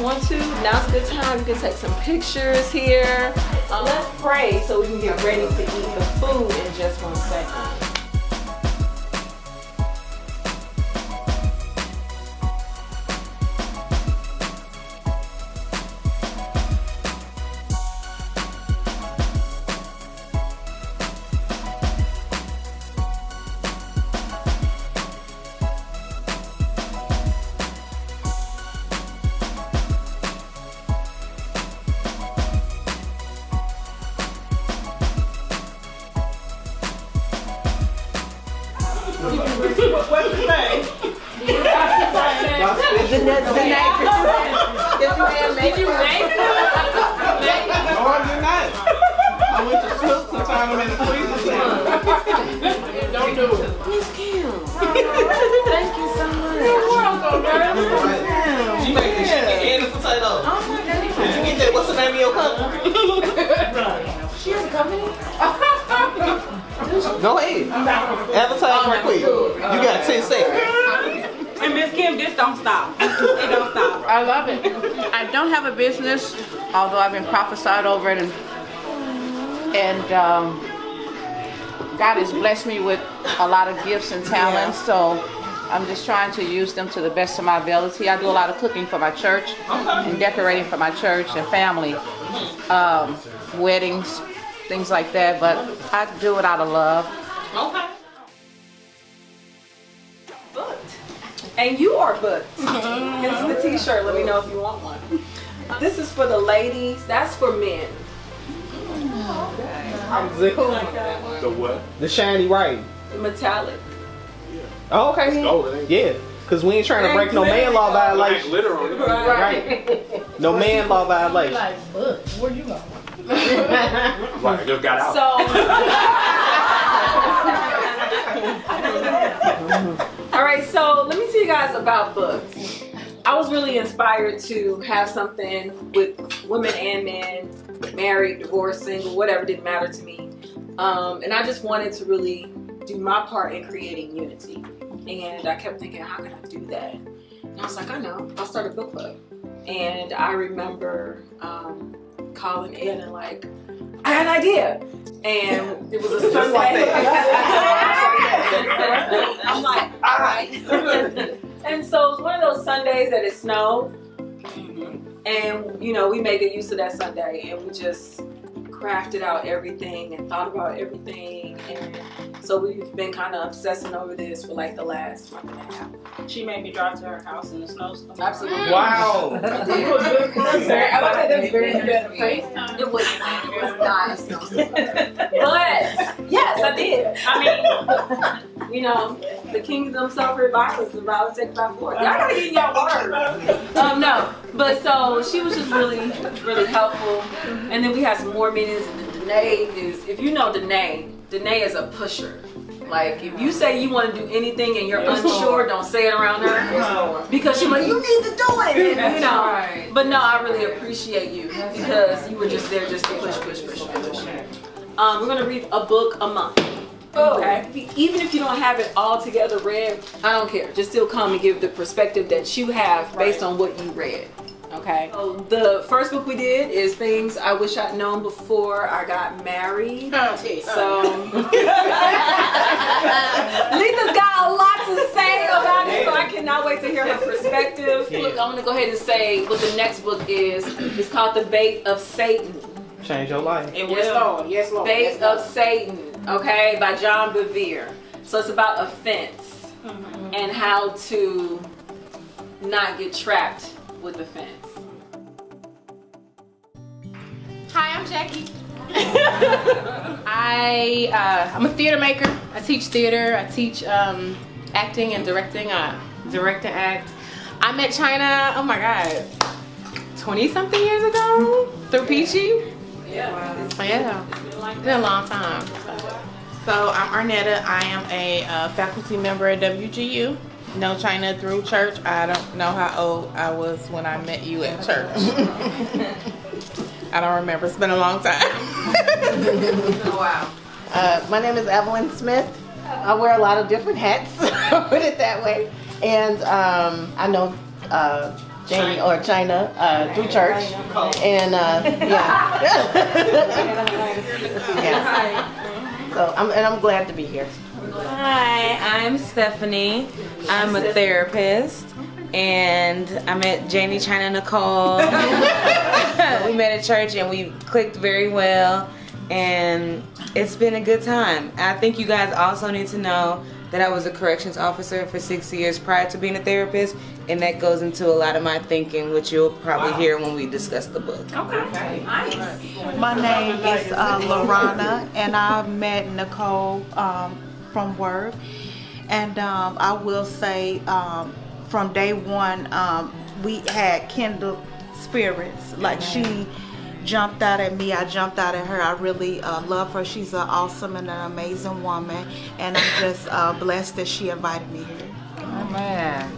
want to, now's a good time. You can take some pictures here. Let's pray so we can get ready to eat the food in just 1 second. What's his name? Did you name it? No, I did not. I went to Snoop's and found him in the freezer. Don't do it. Miss Kim. Thank you so much. You're welcome, girl. You make this chicken and the potato. Oh my goodness. Did you get that? What's the name of your company? She has a company? Go ahead. Advertise right quick. You got 10 seconds. And Miss Kim, this don't stop. It don't stop. I love it. I don't have a business, although I've been prophesied over it, and God has blessed me with a lot of gifts and talents, so I'm just trying to use them to the best of my ability. I do a lot of cooking for my church and decorating for my church and family, weddings, things like that, but I do it out of love. Okay. Booked. And you are booked. It's the t-shirt. Let me know if you want one. This is for the ladies. That's for men. The who? The what? The shiny writing. Metallic. Oh, okay. Gold, ain't it? Yeah, because we ain't trying to break no man law Like violation. glitter on it. Right. No man law violation. Where you going? Right, just got out. All right, so let me tell you guys about books. I was really inspired to have something with women and men, married, divorced, single, whatever, didn't matter to me. And I just wanted to really do my part in creating unity. And I kept thinking, how can I do that? And I was like, I know, I'll start a book club. And I remember calling in and like, I had an idea. And it was a Sunday. I'm like, all right. And so it was one of those Sundays that it snowed. And, you know, we made good use of that Sunday. And we just crafted out everything and thought about everything. And so we've been kind of obsessing over this for like the last month and a half. She made me drive to her house in the snowstorm. Absolutely. Wow. It was not a snowstorm. But yes, I did. I mean, you know, the kingdom suffered violence and violence taken by force. Y'all gotta get in your word. No, but so she was just really, really helpful. And then we had some more meetings. And Danae is, if you know Danae is a pusher. Like, if you say you want to do anything and you're unsure, don't say it around her. Because she's like, you need to do it. And, you know. But no, I really appreciate you because you were just there just to push. We're going to read a book a month. Okay? Even if you don't have it all together read, I don't care. Just still come and give the perspective that you have based on what you read. Okay. So the first book we did is Things I Wish I'd Known Before I Got Married. So Letha's got a lot to say about it, so I cannot wait to hear her perspective. Look, I'm gonna go ahead and say what the next book is. It's called The Bait of Satan. Change your life. Yes, Lord. Yes, Lord. Bait of Satan, okay, by John Bevere. So it's about offense and how to not get trapped with offense. Hi, I'm Jackie. I'm a theater maker. I teach theater. I teach acting and directing. I direct and act. I met China, oh my God, 20-something years ago through Peachy. Yeah. Yeah, it's been a long time. So I'm Arnetta. I am a faculty member at WGU. Know China through church. I don't know how old I was when I met you at church. I don't remember. It's been a long time. Oh, wow. My name is Evelyn Smith. I wear a lot of different hats, put it that way. And I know Jamie or China through church, and yeah. Yeah. So I'm glad to be here. Hi, I'm Stephanie. I'm a therapist, and I met Janie, China, Nicole. We met at church and we clicked very well, and it's been a good time. I think you guys also need to know that I was a corrections officer for 6 years prior to being a therapist, and that goes into a lot of my thinking, which you'll probably hear when we discuss the book. Okay. Nice. My name is Lorana, and I met Nicole from work. And I will say, from day one, we had kindled spirits. Like she jumped out at me, I jumped out at her. I really love her. She's an awesome and an amazing woman, and I'm just blessed that she invited me here. Amen.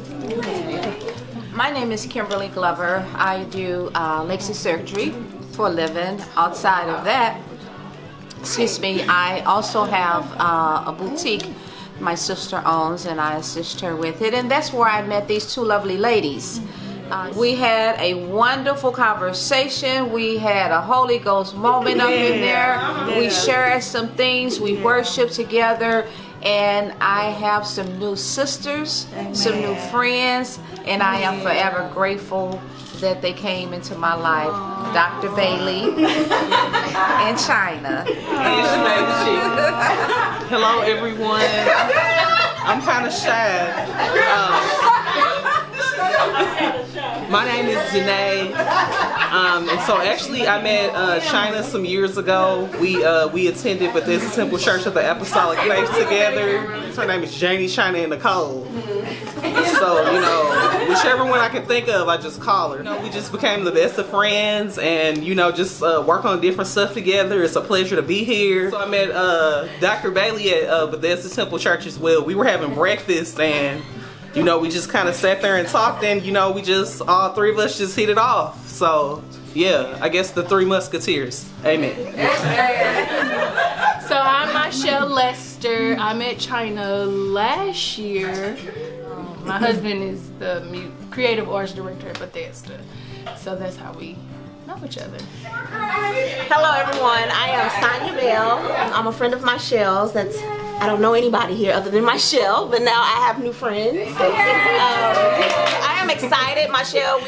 My name is Kimberly Glover. I do LASIK surgery for a living. Outside of that, excuse me, I also have a boutique my sister owns, and I assist her with it, and that's where I met these two lovely ladies. We had a wonderful conversation. We had a Holy Ghost moment up in there. We shared some things. We worshiped together, and I have some new sisters, some new friends, and I am forever grateful that they came into my life. Dr. Bailey and China. Hello, everyone. I'm kind of shy. My name is Janae, and so actually I met China some years ago. We attended Bethesda Temple Church of the Apostolic Faith together. Her name is Janie, China, and Nicole. So, you know, whichever one I can think of, I just call her. You know, we just became the best of friends, and, you know, just work on different stuff together. It's a pleasure to be here. So I met Dr. Bailey at Bethesda Temple Church as well. We were having breakfast, and you know, we just kind of sat there and talked, and you know, we just, all three of us just hit it off. So yeah, I guess the Three Musketeers. Amen. So I'm Michelle Lester. I met China last year. My husband is the creative arts director at Bethesda. So that's how we know each other. Hello, everyone. I am Sonia Bell. I'm a friend of Michelle's. I don't know anybody here other than Michelle, but now I have new friends. I am excited. Michelle,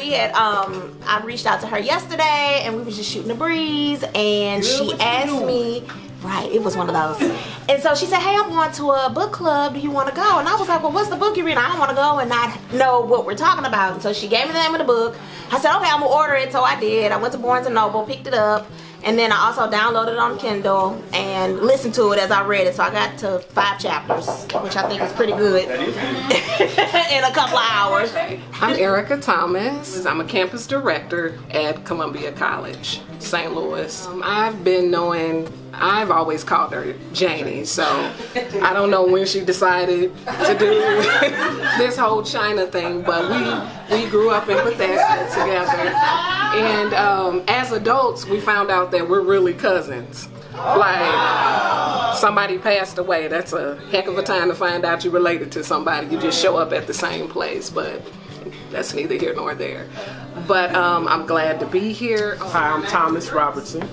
I reached out to her yesterday, and we were just shooting the breeze, and she asked me, right, it was one of those. And so she said, hey, I'm going to a book club. Do you want to go? And I was like, well, what's the book you're reading? I don't want to go and not know what we're talking about. And so she gave me the name of the book. I said, okay, I'm going to order it. So I did. I went to Barnes & Noble, picked it up. And then I also downloaded it on Kindle and listened to it as I read it. So I got to 5 chapters, which I think is pretty good, in a couple of hours. I'm Erica Thomas. I'm a campus director at Columbia College, St. Louis. I've always called her Janie, so I don't know when she decided to do this whole China thing, but we grew up in Bethesda together, and as adults we found out that we're really cousins. Like, somebody passed away, that's a heck of a time to find out you're related to somebody. You just show up at the same place, but that's neither here nor there. But I'm glad to be here. Hi, I'm Thomas Robertson.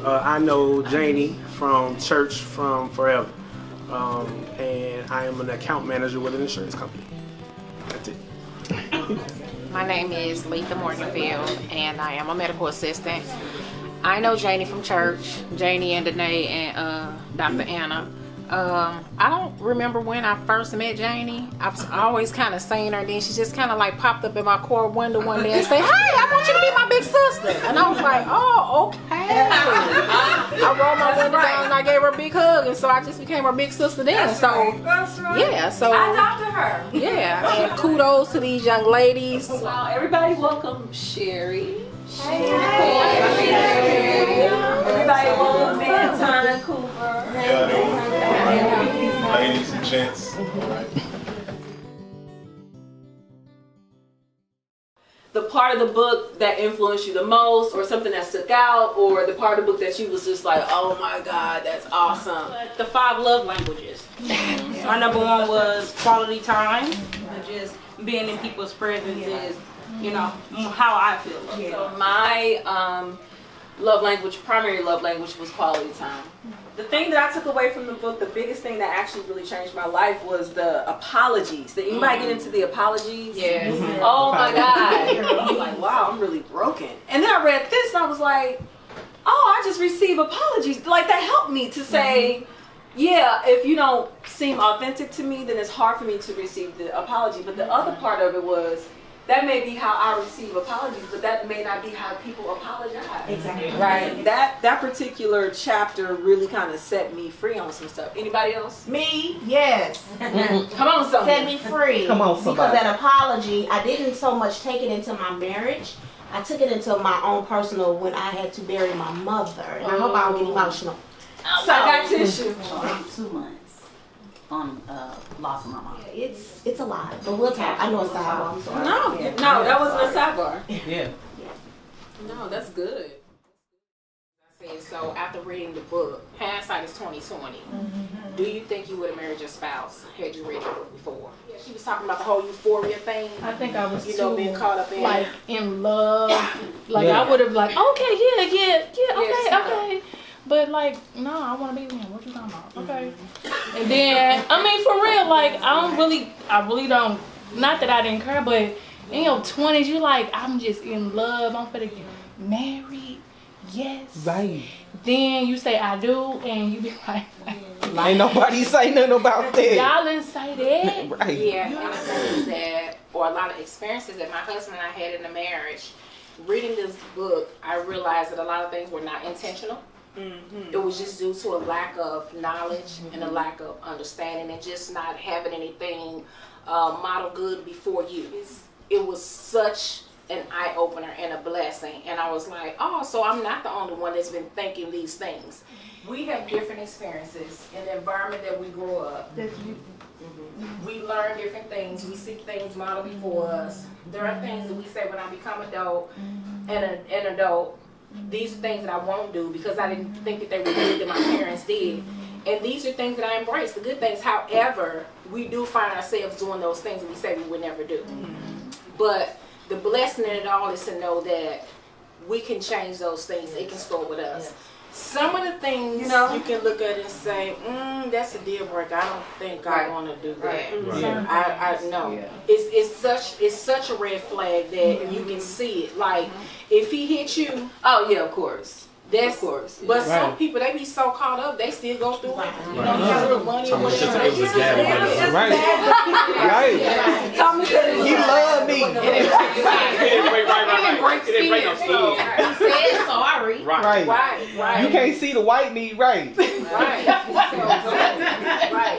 I know Janie from church from forever, and I am an account manager with an insurance company. That's it. My name is Letha Morganfield, and I am a medical assistant. I know Janie from church, Janie and Danae and Dr. Anna. I don't remember when I first met Janie. I've always kind of seen her, then she just kind of like popped up in my car window one day and said, hey, I want you to be my big sister. And I was like, oh, okay. I rolled my window down and I gave her a big hug, and so I just became her big sister then. That's right. Yeah, so I adopted her. Yeah, and kudos to these young ladies. Well, everybody welcome Sherry. Hey. Everybody welcome Anton Cooper. Ladies and gents. The part of the book that influenced you the most, or something that stuck out, or the part of the book that you was just like, oh my God, that's awesome. The 5 love languages. My number 1 was quality time. Just being in people's presence is you know, how I feel. So my primary love language was quality time. The thing that I took away from the book, the biggest thing that actually really changed my life was the apologies. Did anybody get into the apologies? Yes. Oh my God. I was like, wow, I'm really broken. And then I read this and I was like, oh, I just receive apologies. Like that helped me to say, yeah, if you don't seem authentic to me, then it's hard for me to receive the apology. But the other part of it was, that may be how I receive apologies, but that may not be how people apologize. Exactly. Right. That particular chapter really kind of set me free on some stuff. Anybody else? Me, yes. Come on, somebody. Set me free. Come on, somebody. Because that apology, I didn't so much take it into my marriage. I took it into my own personal when I had to bury my mother. And I hope I don't get emotional. So I got tissue. 2 months on loss of my mom. It's a lot, but we'll talk. I know it's sidebar. I'm sorry. No, that wasn't a sidebar. Yeah. No, that's good. So after reading the book, hindsight is 20/20. Do you think you would have married your spouse had you read the book before? Yeah, she was talking about the whole euphoria thing. I think I was being caught up in like in love. Like I would have like, okay, okay. But like, no, I want to be with him. What you talking about? Okay. And then, I mean, for real, like, I really don't, not that I didn't care, but in your 20s, you like, I'm just in love. I'm finna get married. Yes. Right. Then you say I do, and you be like ain't nobody say nothing about that. Y'all didn't say that. Right. Yeah, and I think that, or a lot of experiences that my husband and I had in the marriage, reading this book, I realized that a lot of things were not intentional. It was just due to a lack of knowledge and a lack of understanding and just not having anything model good before you. It was such an eye-opener and a blessing, and I was like, oh, so I'm not the only one that's been thinking these things. We have different experiences in the environment that we grew up. We learn different things. We see things modeled before us. There are things that we say when I become adult and an adult, these are things that I won't do because I didn't think that they were good that my parents did. And these are things that I embrace, the good things. However, we do find ourselves doing those things that we say we would never do. But the blessing in it all is to know that we can change those things. It can start with us. Some of the things you can look at and say, that's a deal breaker. I don't think I want to do that. I know. It's such a red flag that you can see it. Like if he hit you, oh yeah, of course. Of course. But some people, they be so caught up, they still go through it. You know, you got real money or whatever. Right. Tommy said he loved me. He didn't break no skin. He said sorry. Right. You can't see the white meat, right? Right.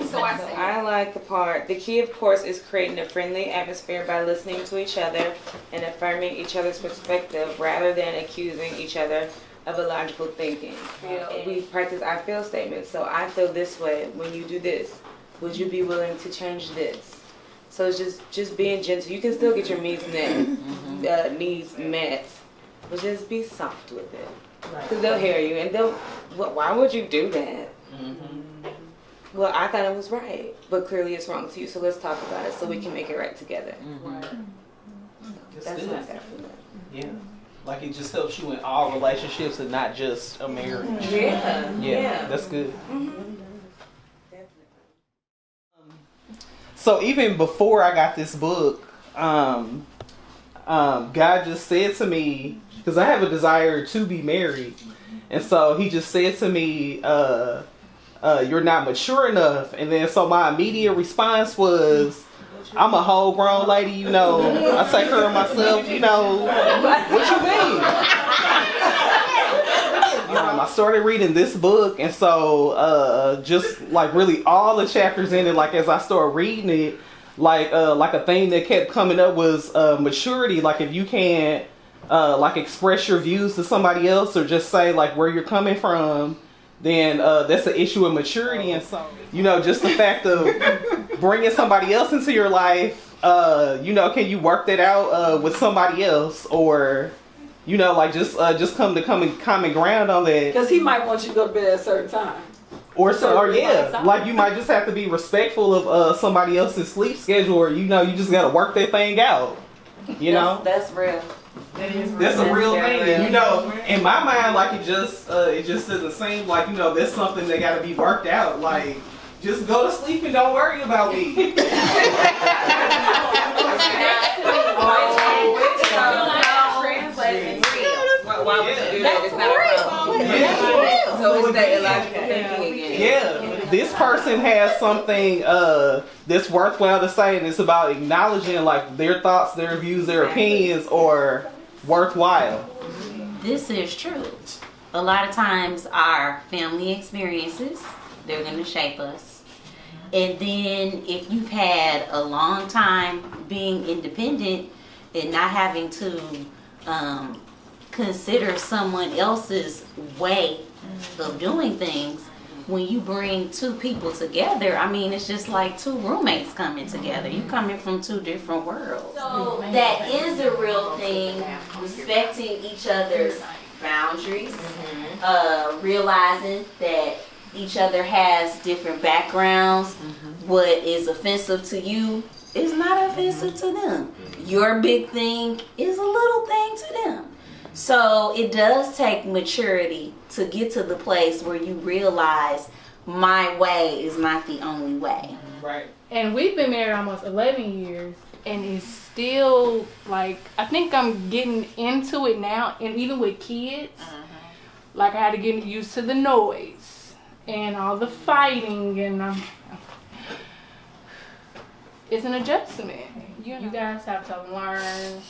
So I say, I like the part. The key, of course, is creating a friendly atmosphere by listening to each other and affirming each other's perspective rather than accusing each other of illogical thinking. We practice I feel statements. So I feel this way when you do this. Would you be willing to change this? So it's just being gentle. You can still get your needs met, but just be soft with it. Because they'll hear you and why would you do that? Well, I thought it was right, but clearly it's wrong to you. So let's talk about it so we can make it right together. So that's what I got from that. Yeah. Like it just helps you in all relationships and not just a marriage. Yeah. That's good. So even before I got this book, God just said to me, because I have a desire to be married, and so He just said to me, "You're not mature enough." And then so my immediate response was, I'm a whole grown lady, you know. I take care of myself, you know. What you mean? I started reading this book, and so just like really all the chapters in it, like as I started reading it, like a thing that kept coming up was maturity. Like if you can't like express your views to somebody else or just say like where you're coming from, then that's an issue of maturity. And so, you know, just the fact of bringing somebody else into your life, you know, can you work that out with somebody else, or, you know, like just come to common ground on that. Because he might want you to go to bed at a certain time. Or like you might just have to be respectful of somebody else's sleep schedule, or, you know, you just got to work that thing out. You know? That's real. That's a real thing. You know, in my mind, like it just doesn't seem like, you know, that's something that gotta be worked out. Like, just go to sleep and don't worry about me. Why would you do that? It's not a problem. So it's that illogical thinking again. Yeah, this person has something that's worthwhile to say, and it's about acknowledging like their thoughts, their views, their opinions are worthwhile. This is true. A lot of times our family experiences, they're going to shape us. And then if you've had a long time being independent and not having to consider someone else's way of doing things, when you bring two people together, I mean, it's just like two roommates coming together. You coming from two different worlds. So that is a real thing, respecting each other's boundaries, realizing that each other has different backgrounds. What is offensive to you is not offensive to them. Your big thing is a little thing to them. So it does take maturity to get to the place where you realize my way is not the only way. Right. And we've been married almost 11 years, and it's still like, I think I'm getting into it now, and even with kids, like I had to get used to the noise and all the fighting, and it's an adjustment. You guys have to learn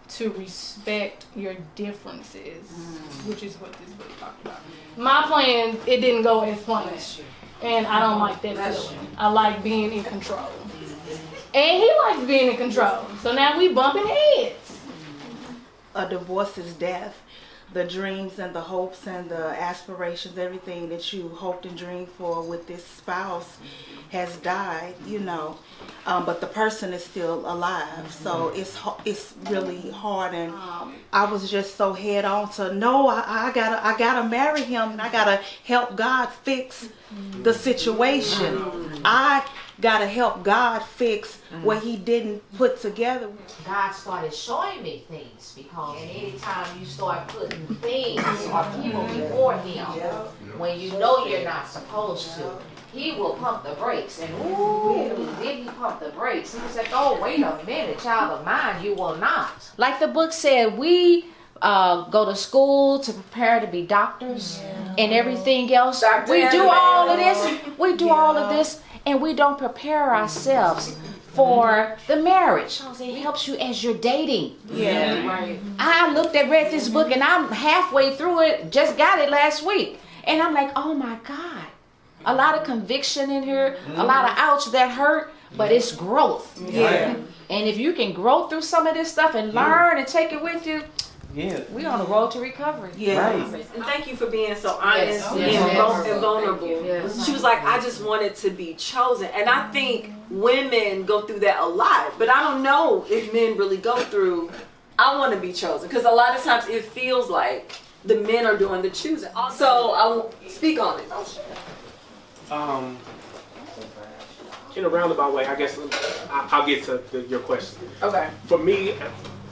to respect your differences, which is what this book talked about. My plan, it didn't go as planned, and I don't like that feeling. I like being in control, and he likes being in control. So now we bumping heads. A divorce is death. The dreams and the hopes and the aspirations, everything that you hoped and dreamed for with this spouse has died, you know. But the person is still alive, so it's really hard. And I was just so head on to no, I gotta marry him, and I gotta help God fix the situation. I gotta help God fix what He didn't put together. God started showing me things, because anytime you start putting things or people before Him, when you know you're not supposed to, He will pump the brakes. And ooh, did He pump the brakes? He was like, oh, wait a minute, child of mine, you will not. Like the book said, we go to school to prepare to be doctors and everything else. We do all of this. We do all of this, and we don't prepare ourselves for the marriage. It helps you as you're dating. Yeah. Right. I read this book, and I'm halfway through it, just got it last week. And I'm like, oh my God. A lot of conviction in here, a lot of ouch, that hurt, but it's growth. Yeah. And if you can grow through some of this stuff and learn and take it with you, we're on the road to recovery. Right. And thank you for being so honest and vulnerable. She was like, I just wanted to be chosen. And I think women go through that a lot, but I don't know if men really go through, I want to be chosen. Because a lot of times it feels like the men are doing the choosing. So I will speak on it. In a roundabout way, I guess I'll get to your question. Okay. For me,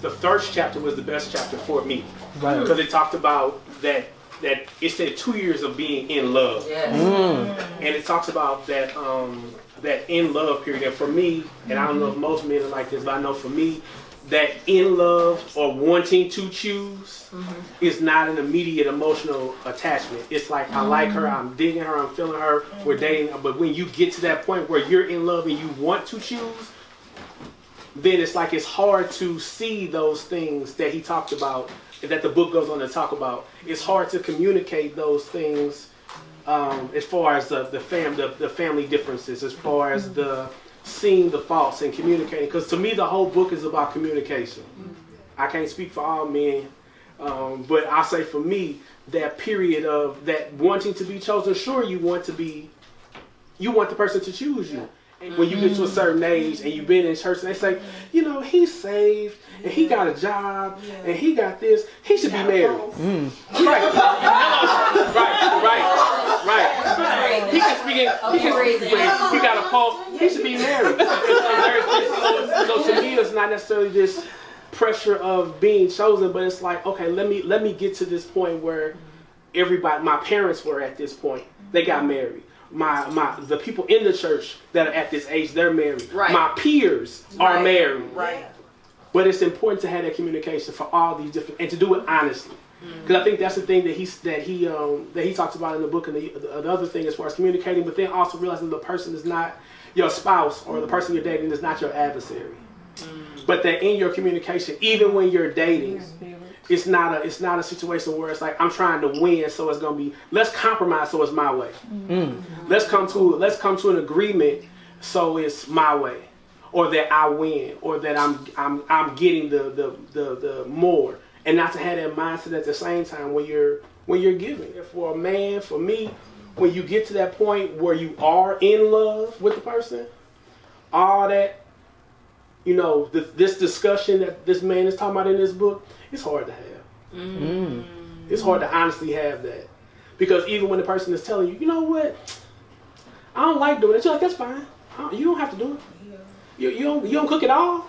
the first chapter was the best chapter for me, right? Because it talked about that it said 2 years of being in love, and it talks about that that in love period. And for me, and I don't know if most men are like this, but I know for me, that in love or wanting to choose is not an immediate emotional attachment. It's like, I like her, I'm digging her, I'm feeling her, we're dating. But when you get to that point where you're in love and you want to choose, then it's like it's hard to see those things that he talked about, that the book goes on to talk about. It's hard to communicate those things as far as the family differences, as far as the seeing the faults and communicating, because to me the whole book is about communication. I can't speak for all men, but I say for me, that period of that wanting to be chosen, sure, you want the person to choose you. When you get to a certain age and you've been in church and they say, you know, he's saved and he got a job and he got this, he should be married. Right. He can speak he got a pulse, he should be married. So to me, it's not necessarily this pressure of being chosen, but it's like, okay, let me get to this point where everybody, my parents were at this point. They got married. The people in the church that are at this age, they're married. Right. My peers are married. Right. But it's important to have that communication for all these different, and to do it honestly. Because I think that's the thing that he talks about in the book, and the other thing as far as communicating, but then also realizing the person is not your spouse, or the person you're dating is not your adversary. But that in your communication, even when you're dating, it's not a situation where it's like, I'm trying to win, so it's gonna be, let's compromise so it's my way. Let's come to an agreement so it's my way, or that I win, or that I'm getting the more, and not to have that mindset at the same time when you're giving. For a man, for me, when you get to that point where you are in love with the person, all that, you know, this discussion that this man is talking about in this book, it's hard to have. It's hard to honestly have that. Because even when the person is telling you, you know what, I don't like doing it, you're like, that's fine. You don't have to do it. You don't cook at all.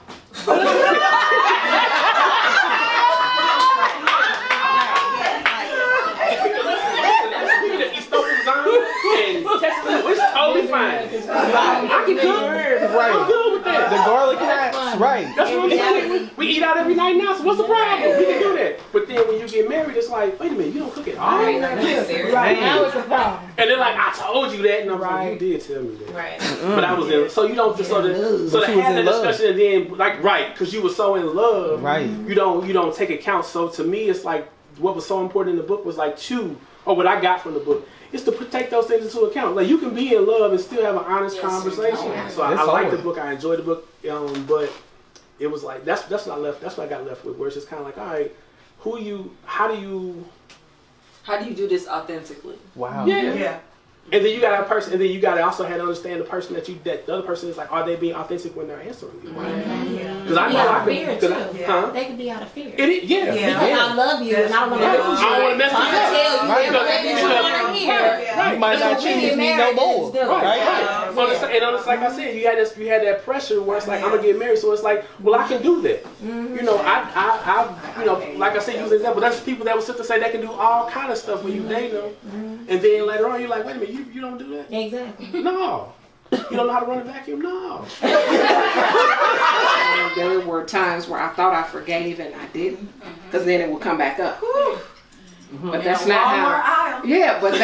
It's totally fine. I can cook. Right. I'm good with that. The garlic hats. Right. That's what I'm saying. We eat out every night now, so what's the problem? We can do that. But then when you get married, it's like, wait a minute, you don't cook at all. Right, now it's a problem. And they're like, I told you that, and I'm like, you did tell me that. Right. But I was in. So you don't. So to have that discussion and then like because you were so in love. Right. You don't take account. So to me, it's like what was so important in the book was like what I got from the book is to take those things into account. Like you can be in love and still have an honest conversation. So I like the book. I enjoyed the book. But it was like that's what I left. That's what I got left with. Where it's just kind of like, all right, how do you do this authentically? Wow. Yeah. And then you got a person, and then you got to also have to understand the person that the other person is like, are they being authentic when they're answering you? Because I know I can. They can be out of fear. Yeah. Because I love you and I don't want to lose you. I don't want to mess with you. You might not choose me no more. Right. And it's like I said, you had that pressure where it's like, I'm gonna get married, so it's like, well, I can do that. You know, I like I said, use an example. There's people that will sit to say they can do all kind of stuff when you date them, and then later on you're like, wait a minute, you don't do that? Exactly. No. You don't know how to run a vacuum? No. There were times where I thought I forgave and I didn't, because then it would come back up. But that's not how. Yeah, but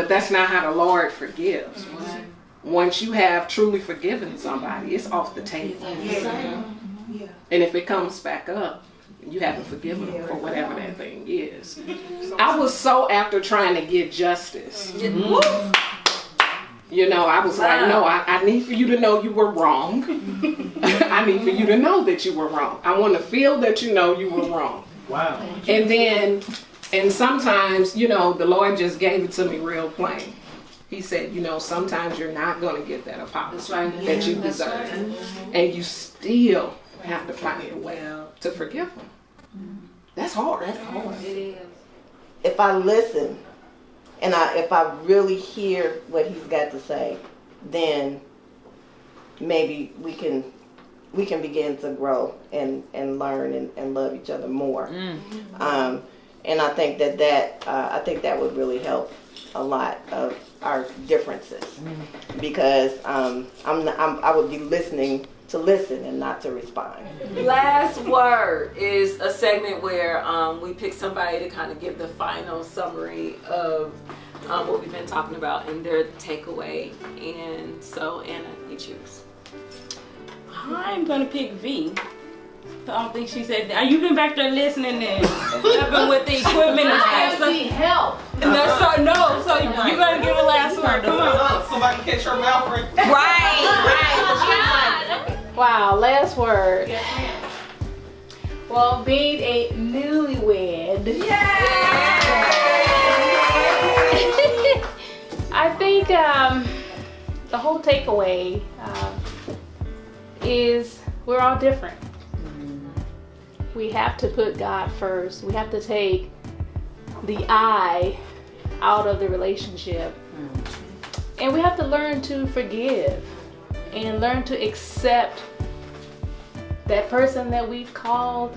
that's not how the Lord forgives. Once you have truly forgiven somebody, it's off the table. And if it comes back up, you haven't forgiven them for whatever that thing is. I was so after trying to get justice. You know, I was like, no, I need for you to know you were wrong. I need for you to know that you were wrong. I want to feel that you know you were wrong. Wow. And sometimes, you know, the Lord just gave it to me real plain. He said, you know, sometimes you're not going to get that apology that you deserve. And you still have to find a way to forgive them. That's hard. It is. If I listen and if I really hear what he's got to say, then maybe we can begin to grow and learn and love each other more. And I think that would really help a lot of our differences, because I would be listening to listen and not to respond. Last word is a segment where we pick somebody to kind of give the final summary of what we've been talking about and their takeaway. And so, Anna, you choose. I'm gonna pick V. I don't think she said that. You've been back there listening and helping with the equipment and stuff. I need help. So you gotta give a last word. Come on. Somebody catch her mouth right. Right. Wow, last word. Well, being a newlywed. I think the whole takeaway is we're all different. We have to put God first. We have to take the I out of the relationship. And we have to learn to forgive and learn to accept that person that we've called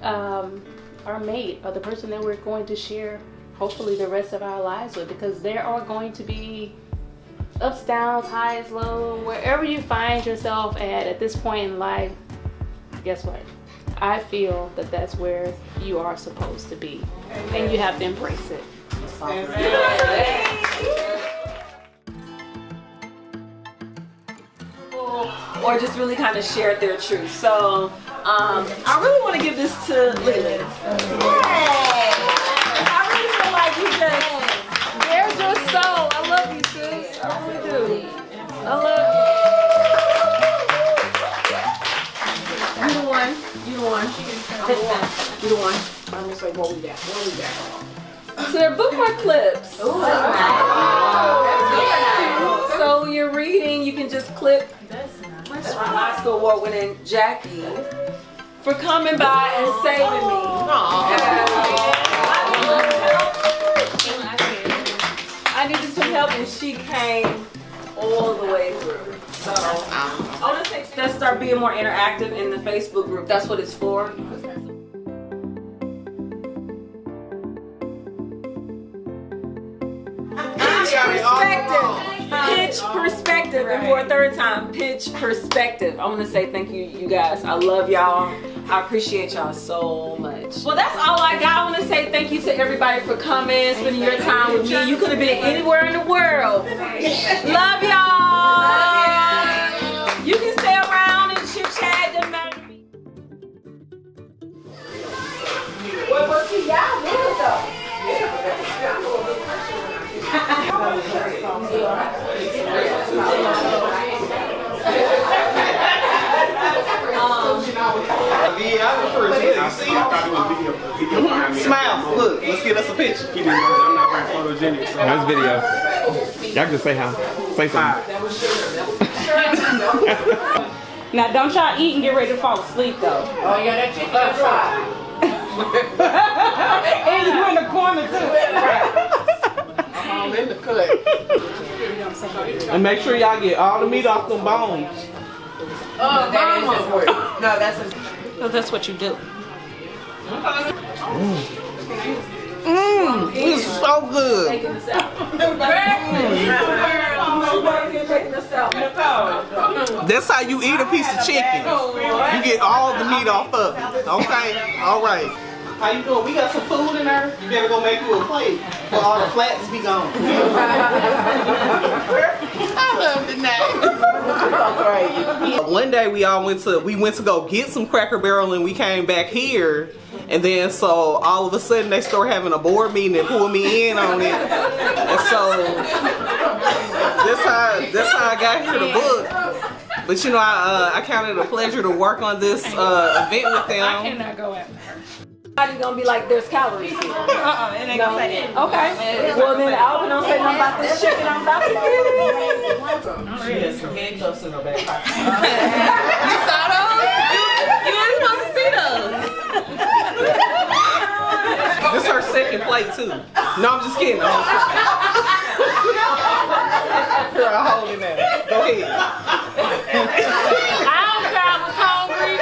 our mate, or the person that we're going to share hopefully the rest of our lives with, because there are going to be ups, downs, highs, lows, wherever you find yourself at this point in life. Guess what? I feel that that's where you are supposed to be, and you have to embrace it. Or just really kind of shared their truth. So I really want to give this to Lily. I really feel like you just, there's your soul. I love you, sis. I really do. I love you. You the one. You the one. You the one. I'm gonna say what we got. What we got. So they're bookmark clips. Ooh, that's nice. So you're reading, you can just clip. That's my high school award-winning Jackie for coming by and saving me. I needed some help and she came all the way through. So I want to say let's start being more interactive in the Facebook group. That's what it's for. Pitch perspective, and for a third time, pitch perspective. I want to say thank you, you guys. I love y'all. I appreciate y'all so much. Well, that's all I got. I want to say thank you to everybody for coming, spending your time with me. You could have been anywhere in the world. Love y'all. You can stay around and chit chat. Doesn't matter to me. Well, see, y'all good though. Smile. Look, let's get us a picture. I'm not very photogenic, so That's video. Y'all can say hi. Say something. Now don't y'all eat and get ready to fall asleep though. Oh yeah, that chicken fried. And you in the corner too. I'm in the cut. And make sure y'all get all the meat off them bones. Oh, that is important. No, that's So that's what you do. It's so good. That's how you eat a piece of chicken. You get all the meat off of it. Okay? All right. How you doing? We got some food in there. You better go make you a plate for all the flats be gone. I love the name. One day we went to go get some Cracker Barrel and we came back here, and then so all of a sudden they started having a board meeting and pulled me in on it, and so that's how I got here to book. But you know, I counted it a pleasure to work on this event with them. I cannot go after her. Everybody's gonna be like, there's calories here. It ain't gonna say that. Okay. Well then, Alvin don't say nothing about this chicken I'm about to get. She has some handcuffs in her back pocket. You saw those? You ain't supposed to see those. This is her second plate too. No, I'm just kidding. Here, I'll hold it now. Go ahead. I don't care. I was hungry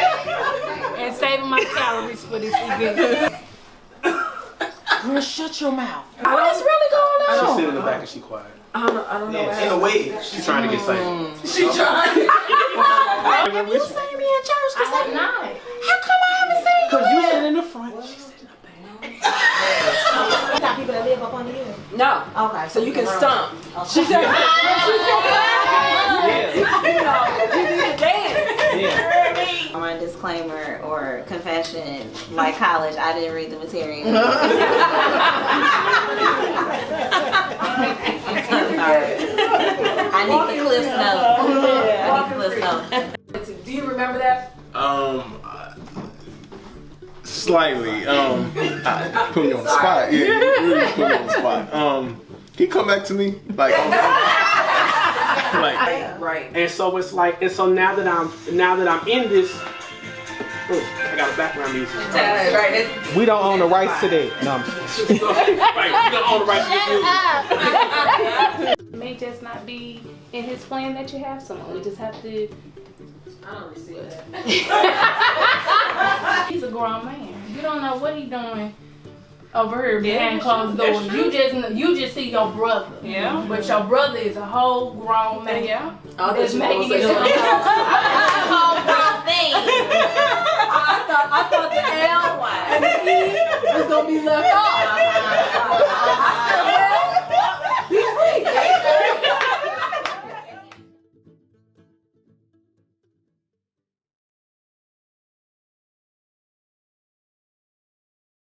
and saving my calories for this event. Girl, shut your mouth. What's really going on? She's sitting in the back and she quiet. I don't know. In a way. She's trying to get saved. She trying. You see me in church? I have not. How come I haven't seen you? Because you sit in the front. She sit in the back. You got people that live up under you? No. Okay. So you can stomp. She said, You need to dance. My disclaimer or confession, like college, I didn't read the material. I'm sorry. I need the Cliff Notes. Do you remember that? Slightly. Put me on the spot. Yeah, really put me on the spot. He come back to me like Right. And so it's like, and so now that I'm in this, I got a background music. We don't own the rights to that. No, I'm just kidding. Right, we don't own the rights to this music. It may just not be in his plan that you have someone. We just have to I don't receive that. He's a grown man. You don't know what he's doing over here behind Yeah, closed that's doors. You just see your brother. Yeah. But your brother is a whole grown man. Yeah. That's making it so whole grown thing. I thought the L and the E was gonna be left off.